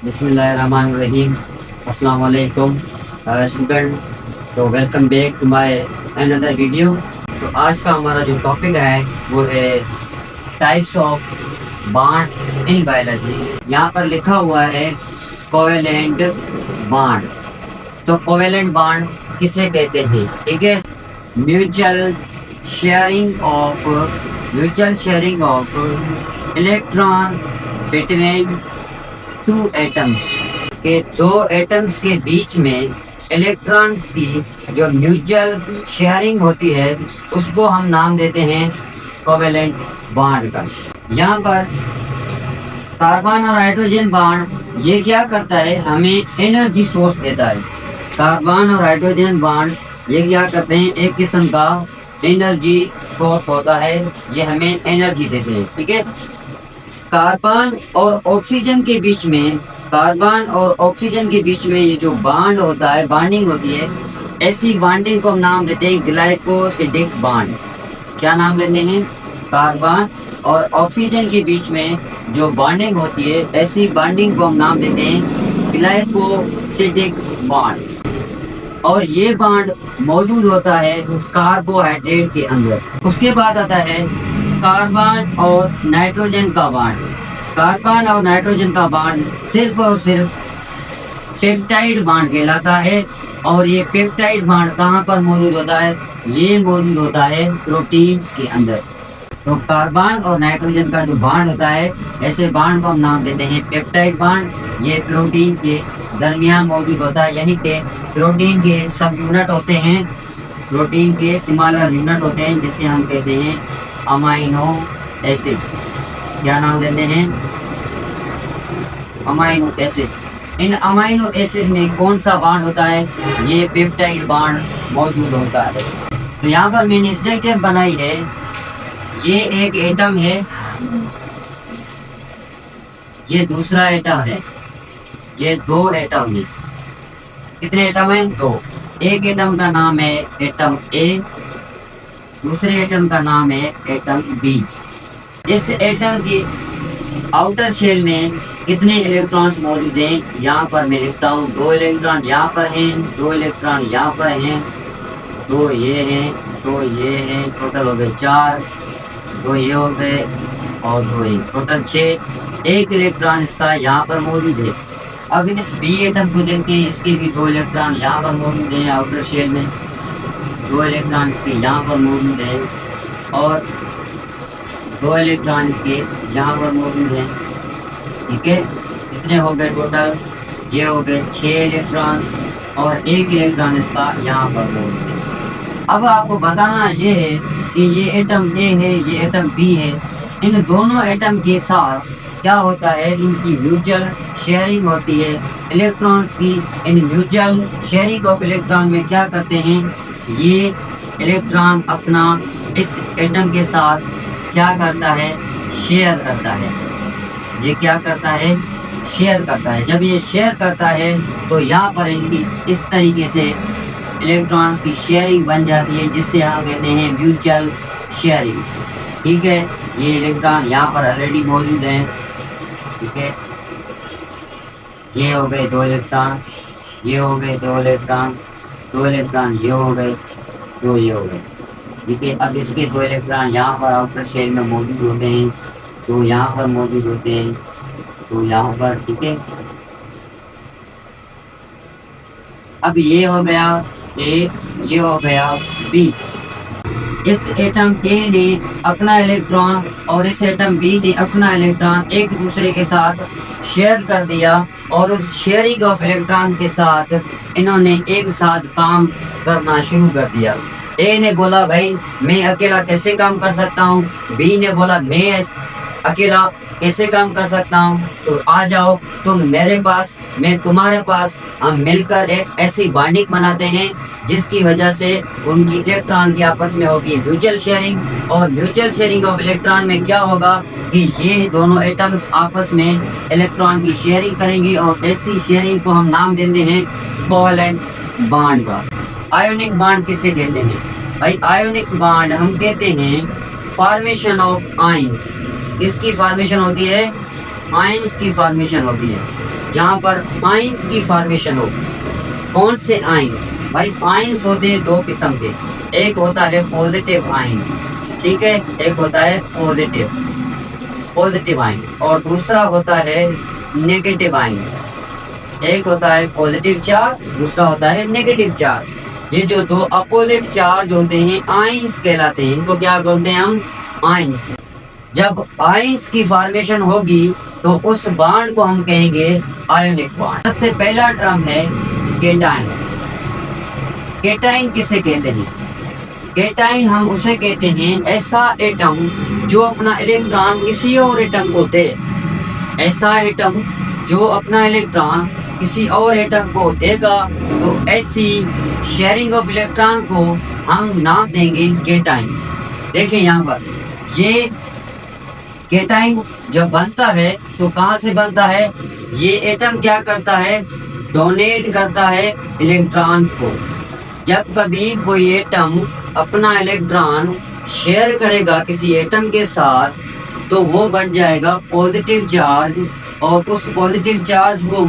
बिस्मिल्लाहिर्रहमानिर्रहीम। अस्सलाम वालेकुम स्टूडेंट। तो welcome back to my another video. तो आज का हमारा जो टॉपिक है वो है types of bond in biology. यहाँ पर लिखा हुआ है कोवेलेंट बॉन्ड। तो कोवेलेंट बॉन्ड किसे कहते हैं? ठीक है, mutual sharing of electron between two atoms के दो एटम्स के बीच में इलेक्ट्रॉन की जो म्यूचुअल शेयरिंग होती है उसको हम नाम देते हैं कोवेलेंट बॉन्ड का। यहाँ पर कार्बन और हाइड्रोजन बॉन्ड ये क्या करता है, हमें एनर्जी सोर्स देता है। कार्बन और हाइड्रोजन बॉन्ड ये क्या करते हैं, एक किस्म का एनर्जी सोर्स होता है, ये हमें एनर्जी देते हैं। ठीक है, कार्बन और ऑक्सीजन के बीच में ये जो बॉन्ड होता है, बॉन्डिंग होती है, ऐसी बॉन्डिंग को हम नाम देते हैं ग्लाइकोसिडिक बॉन्ड। क्या नाम देते हैं? कार्बन और ऑक्सीजन के बीच में जो बॉन्डिंग होती है, ऐसी बॉन्डिंग को हम नाम देते हैं ग्लाइकोसिडिक बॉन्ड। और ये बॉन्ड मौजूद होता है कार्बोहाइड्रेट के अंदर। उसके बाद आता है कार्बन और नाइट्रोजन का बॉन्ड। कार्बन और नाइट्रोजन का बॉन्ड सिर्फ और सिर्फ पेप्टाइड बॉन्ड कहलाता है। और ये पेप्टाइड बॉन्ड कहाँ पर मौजूद होता है? ये मौजूद होता है प्रोटीन्स के अंदर। तो कार्बन और नाइट्रोजन का जो बॉन्ड होता है, ऐसे बॉन्ड को हम नाम देते हैं पेप्टाइड बॉन्ड। ये प्रोटीन के दरमियान मौजूद होता है, यानी कि प्रोटीन के सब यूनिट होते हैं, प्रोटीन के स्मॉलर यूनिट होते हैं, जिसे हम कहते हैं अमाइनो एसिड। क्या नाम देते हैं? Amino acid. इन अमाइनो एसिड में कौन सा बॉन्ड होता है? ये पेप्टाइड बॉन्ड मौजूद होता है। तो यहाँ पर मैंने स्ट्रक्चर बनाई है। ये एक एटम है, ये दूसरा एटम है, ये दो एटम है। कितने एटम हैं? दो। एक एटम का नाम है एटम ए, दूसरे एटम का नाम है एटम बी। इस एटम की आउटर शेल में कितने इलेक्ट्रॉन्स मौजूद हैं? यहाँ पर मैं लिखता हूँ, दो इलेक्ट्रॉन यहाँ पर हैं, दो इलेक्ट्रॉन यहाँ पर हैं, दो ये हैं, दो ये हैं, टोटल हो गए 4, दो ये हो गए और दो ये, टोटल 6। एक इलेक्ट्रॉन इसका यहाँ पर मौजूद है। अब इस बी एटम को देखते हैं, इसके भी दो इलेक्ट्रॉन यहाँ पर मौजूद हैं आउटर शेल में, दो इलेक्ट्रॉन इसके यहाँ पर मौजूद हैं और दो इलेक्ट्रॉन इसके यहाँ पर मौजूद हैं। ठीक है, कितने हो गए टोटल? ये हो गए 6 इलेक्ट्रॉन्स और एक इलेक्ट्रॉन इसका यहाँ पर मौजूद है। अब आपको बताना ये है कि ये एटम ए है, ये एटम बी है। इन दोनों एटम के साथ क्या होता है? इनकी म्यूचुअल शेयरिंग होती है इलेक्ट्रॉन्स की। In mutual sharing of electron में क्या करते हैं, ये इलेक्ट्रॉन अपना इस एटम के साथ क्या करता है? शेयर करता है। ये क्या करता है? शेयर करता है। जब ये शेयर करता है तो यहाँ पर इनकी इस तरीके से इलेक्ट्रॉन्स की शेयरिंग बन जाती है, जिससे हम कहते हैं म्यूचुअल शेयरिंग। ठीक है, ये इलेक्ट्रॉन यहाँ पर ऑलरेडी मौजूद हैं। ठीक है, ये हो गए 2 इलेक्ट्रॉन, ये हो गए 2 इलेक्ट्रॉन, 2 इलेक्ट्रॉन ये हो गए, 2 ये हो गए। ठीक है, अब इसके 2 इलेक्ट्रॉन यहाँ पर आउटर शेल में मौजूद होते हैं, तो यहाँ पर मौजूद होते हैं, तो यहाँ पर। ठीक है, अब ये हो गया ए, ये हो गया बी। इस एटम ए ने अपना इलेक्ट्रॉन और इस एटम बी ने अपना इलेक्ट्रॉन एक दूसरे के साथ शेयर कर दिया और उस शेयरिंग ऑफ इलेक्ट्रॉन के साथ इन्होंने एक साथ काम करना शुरू कर दिया। ए ने बोला भाई मैं अकेला कैसे काम कर सकता हूँ, बी ने बोला मैं अकेला कैसे काम कर सकता हूँ, तो आ जाओ तुम मेरे पास, मैं तुम्हारे पास। हम मिलकर एक ऐसी बॉन्डिंग बनाते हैं जिसकी वजह से उनकी इलेक्ट्रॉन की आपस में होगी म्यूचुअल शेयरिंग। और म्यूचुअल शेयरिंग ऑफ इलेक्ट्रॉन में क्या होगा कि ये दोनों एटम्स आपस में इलेक्ट्रॉन की शेयरिंग करेंगे और ऐसी शेयरिंग को हम नाम देते हैं कोवेलेंट बॉन्ड का। आयोनिक बॉन्ड किससे कहते हैं भाई? आयोनिक बॉन्ड हम कहते हैं फॉर्मेशन ऑफ आयंस। किसकी फॉर्मेशन होती है? आयंस की फॉर्मेशन होती है। जहाँ पर आइंस की फॉर्मेशन हो। कौन से आइन? भाई आइंस होते हैं दो किस्म के, एक होता है पॉजिटिव आइन, ठीक है, एक होता है पॉजिटिव आइन, और दूसरा होता है नेगेटिव आइन। एक होता है पॉजिटिव चार्ज, दूसरा होता है नेगेटिव चार्ज। ये जो दो अपोजिट चार्ज होते हैं आइंस कहलाते हैं, इनको क्या बोलते हैं हम? आइंस। जब आइंस की फॉर्मेशन होगी तो उस बॉन्ड को हम कहेंगे आयोनिक बॉन्ड। सबसे पहला टर्म है केटाइन। केटाइन किसे कहते हैं? केटाइन हम उसे कहते हैं ऐसा एटम जो अपना इलेक्ट्रॉन किसी और एटम को दे। ऐसा एटम जो अपना इलेक्ट्रॉन किसी और एटम को देगा, तो ऐसी शेयरिंग ऑफ इलेक्ट्रॉन को हम नाम देंगे केटाइन। देखिए यहाँ पर ये केटाइन जब बनता है तो कहाँ से बनता है? ये एटम क्या करता है? डोनेट करता है इलेक्ट्रॉन्स को। जब कभी कोई एटम अपना इलेक्ट्रॉन शेयर करेगा किसी एटम के साथ, तो वो बन जाएगा पॉजिटिव चार्ज, और उस पॉजिटिव चार्ज को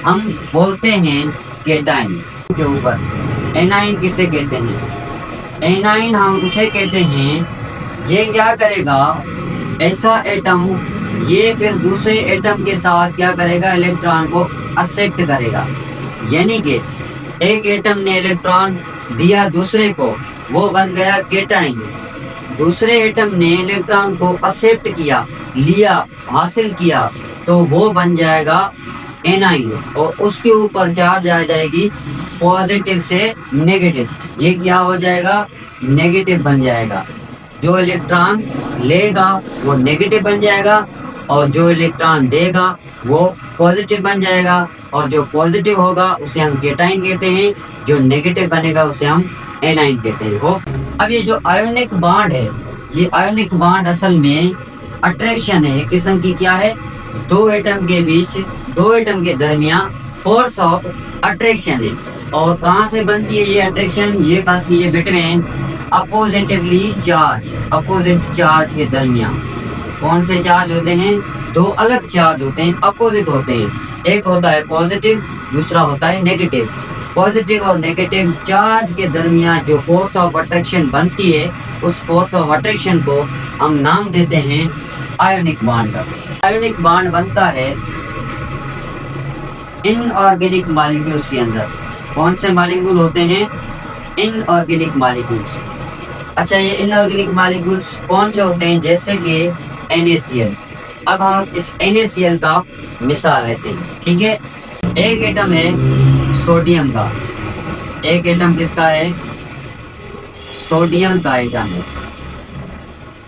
हम बोलते हैं केटाइन। के ऊपर एनाइन किसे कहते हैं? एनाइन हम उसे कहते हैं ये क्या करेगा, ऐसा एटम ये फिर दूसरे एटम के साथ क्या करेगा? इलेक्ट्रॉन को एक्सेप्ट करेगा। यानी कि एक एटम ने इलेक्ट्रॉन दिया दूसरे को, वो बन गया केटाइन। दूसरे एटम ने इलेक्ट्रॉन को एक्सेप्ट किया, लिया, हासिल किया, तो वो बन जाएगा एनाइन, और उसके ऊपर चार्ज आ जाएगी पॉजिटिव से नेगेटिव। ये क्या हो जाएगा? नेगेटिव बन जाएगा। जो इलेक्ट्रॉन लेगा वो नेगेटिव बन जाएगा, और जो इलेक्ट्रॉन देगा वो पॉजिटिव बन जाएगा, और जो पॉजिटिव होगा उसे हम केटाइन कहते हैं, जो नेगेटिव बनेगा उसे हम एनाइन कहते हैं। अब ये जो आयोनिक बॉन्ड है, ये आयोनिक बॉन्ड असल में अट्रैक्शन है एक किस्म की। क्या है? दो एटम के बीच, दो एटम के दरमियान फोर्स ऑफ अट्रैक्शन है। और कहाँ से बनती है ये अट्रैक्शन? ये बनती है बिटवीन अपोजिटिवली चार्ज, अपोजिट चार्ज के दरमियान। कौन से चार्ज होते हैं? दो अलग चार्ज होते हैं, अपोजिट होते हैं। एक होता है पॉजिटिव, दूसरा होता है नेगेटिव। पॉजिटिव और नेगेटिव चार्ज के दरमियान जो फोर्स ऑफ अट्रैक्शन बनती है, उस फोर्स ऑफ अट्रैक्शन को हम नाम देते हैं आयोनिक बॉन्ड का। आयोनिक बॉन्ड बनता है इनऑर्गेनिक मॉलिक्यूल्स के अंदर। कौन से मॉलिक्यूल होते हैं? Inorganic molecules. अच्छा, ये इनऑर्गेनिक मॉलिक्यूल्स कौन से होते हैं? जैसे कि NaCl। अब हम इस NaCl का मिसाल लेते हैं, ठीक है। एक एटम है सोडियम का, एक एटम किसका है? सोडियम का एटम है।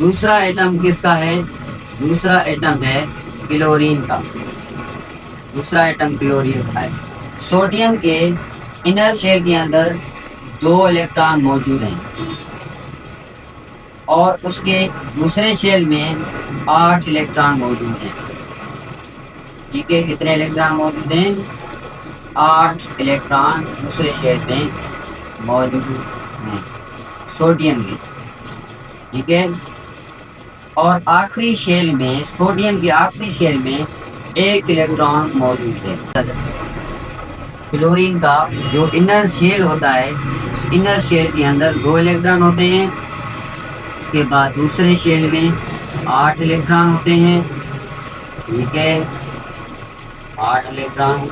दूसरा एटम किसका है? दूसरा एटम है क्लोरीन का। दूसरा एटम क्लोरीन का है। सोडियम के इनर शेल के अंदर 2 इलेक्ट्रॉन मौजूद हैं, और उसके दूसरे शेल में 8 इलेक्ट्रॉन मौजूद हैं। ठीक है, कितने इलेक्ट्रॉन मौजूद हैं? 8 इलेक्ट्रॉन दूसरे शेल में मौजूद हैं सोडियम के, ठीक है। और आखिरी शेल में, सोडियम के आखिरी शेल में 1 इलेक्ट्रॉन मौजूद है। क्लोरीन का जो इनर शेल होता है, उस इनर शेल के अंदर 2 इलेक्ट्रॉन होते हैं। उसके बाद दूसरे शेल में 8 इलेक्ट्रॉन होते हैं, ठीक है, 8 इलेक्ट्रॉन।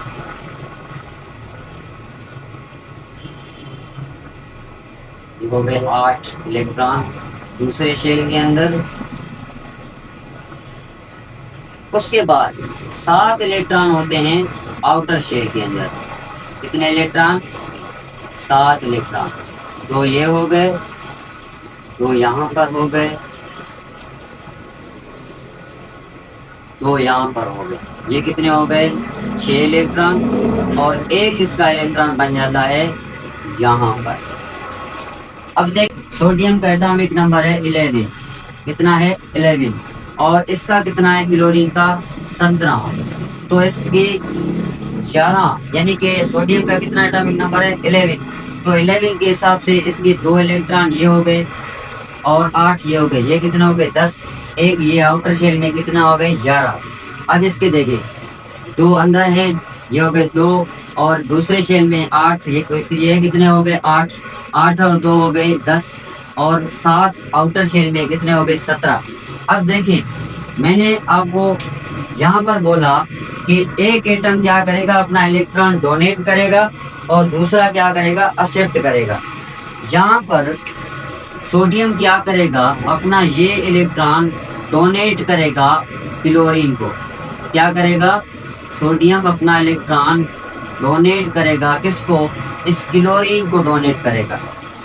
हो गए 8 इलेक्ट्रॉन दूसरे शेल के अंदर। उसके बाद 7 इलेक्ट्रॉन होते हैं आउटर शेल के अंदर। कितने इलेक्ट्रॉन? 7 इलेक्ट्रॉन। 2 ये हो गए, 2 यहाँ पर हो गए, 2 यहाँ पर हो गए। ये कितने हो गए? 6 इलेक्ट्रॉन। और एक इसका इलेक्ट्रॉन बन जाता है यहाँ पर। अब देख, सोडियम का एटॉमिक नंबर है 11। कितना है? 11। और इसका कितना है? क्लोरीन का 17। तो इसकी 11, यानी कि सोडियम का कितना एटॉमिक नंबर है? 11। तो 11 के हिसाब से इसके 2 इलेक्ट्रॉन ये हो गए, और 8 ये हो गए। ये कितना हो गए? 10। एक ये आउटर शेल में कितना हो गए? 11। अब इसके देखिए, 2 अंदर हैं, ये हो गए 2, और दूसरे शेल में 8, ये कितने हो गए 8, 8 और 2 हो गए 10, और 7 आउटर शेल में कितने हो गए 17। अब देखिए मैंने आपको यहाँ पर बोला कि एक एटम क्या करेगा, अपना इलेक्ट्रॉन डोनेट करेगा और दूसरा क्या करेगा, एक्सेप्ट करेगा। यहाँ पर सोडियम क्या करेगा, अपना ये इलेक्ट्रॉन डोनेट करेगा क्लोरीन को। क्या करेगा, सोडियम अपना इलेक्ट्रॉन डोनेट करेगा किसको, इस क्लोरीन को डोनेट करेगा।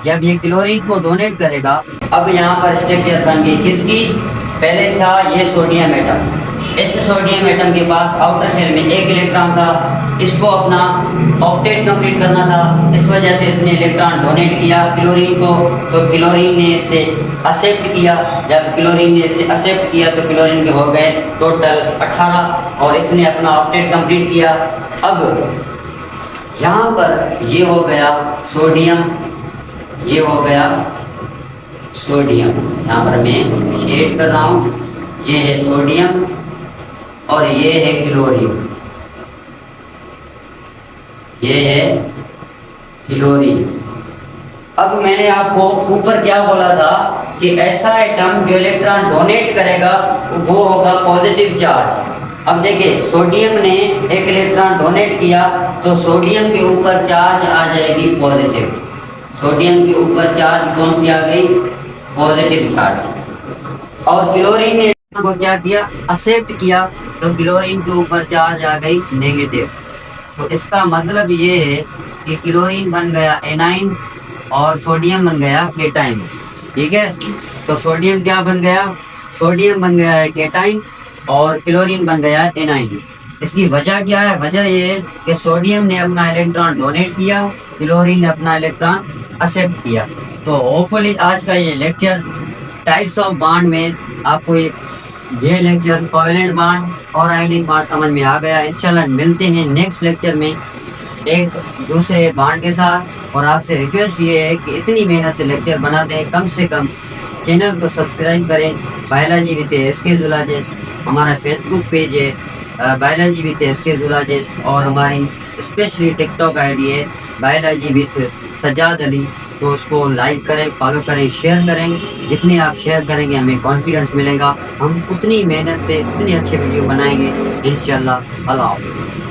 जब ये क्लोरीन को डोनेट करेगा, अब यहाँ पर स्ट्रक्चर बन गई किसकी, पहले था ये सोडियम एटम, इस सोडियम एटम के पास आउटर शेल में एक इलेक्ट्रॉन था, इसको अपना ऑक्टेट कंप्लीट करना था, इस वजह से इसने इलेक्ट्रॉन डोनेट किया क्लोरीन को, तो क्लोरीन ने इसे एक्सेप्ट किया। जब क्लोरीन ने इसे एक्सेप्ट किया तो क्लोरीन के हो गए टोटल 18, और इसने अपना ऑक्टेट कंप्लीट किया। अब यहाँ पर ये हो गया सोडियम, ये हो गया सोडियम, यहाँ पर मैं शेड कर रहा हूँ, ये है सोडियम और ये है क्लोरीन, ये है क्लोरीन। अब मैंने आपको ऊपर क्या बोला था कि ऐसा एटम जो इलेक्ट्रॉन डोनेट करेगा वो होगा पॉजिटिव चार्ज। अब देखिए सोडियम ने एक इलेक्ट्रॉन डोनेट किया तो सोडियम के ऊपर चार्ज आ जाएगी पॉजिटिव, सोडियम के ऊपर चार्ज कौन सी आ गई, पॉजिटिव चार्ज। और क्लोरीन ने को क्या किया, एक्सेप्ट किया, तो क्लोरीन के ऊपर चार्ज आ गई नेगेटिव। तो इसका मतलब ये है कि क्लोरीन बन गया एनाइन और सोडियम बन गया केटाइन। ठीक है, तो सोडियम क्या बन गया, सोडियम बन गया है केटाइन और क्लोरीन बन गया है एनाइन। इसकी वजह क्या है, वजह ये है कि सोडियम ने अपना इलेक्ट्रॉन डोनेट किया, क्लोरीन ने अपना इलेक्ट्रॉन एक्सेप्ट किया। तो होपफुली आज का ये लेक्चर टाइप्स ऑफ बॉन्ड में आपको ये लेक्चर कोवेलेंट बॉन्ड और आयोनिक बॉन्ड समझ में आ गया। इंशाल्लाह मिलते हैं नेक्स्ट लेक्चर में एक दूसरे बॉन्ड के साथ। और आपसे रिक्वेस्ट ये है कि इतनी मेहनत से लेक्चर बनाते हैं, कम से कम चैनल को सब्सक्राइब करें। बायोलॉजी विद एसके जूलॉजिस्ट हमारा फेसबुक पेज है, बायोलॉजी विद एसके जूलॉजिस्ट, और हमारी स्पेशली टिकटॉक आईडी है बायोलॉजी विद सजाद अली। तो उसको लाइक करें, फॉलो करें, शेयर करें। जितने आप शेयर करेंगे हमें कॉन्फिडेंस मिलेगा, हम उतनी मेहनत से उतनी अच्छी वीडियो बनाएंगे इंशाल्लाह। अल्लाह हाफ़िज़।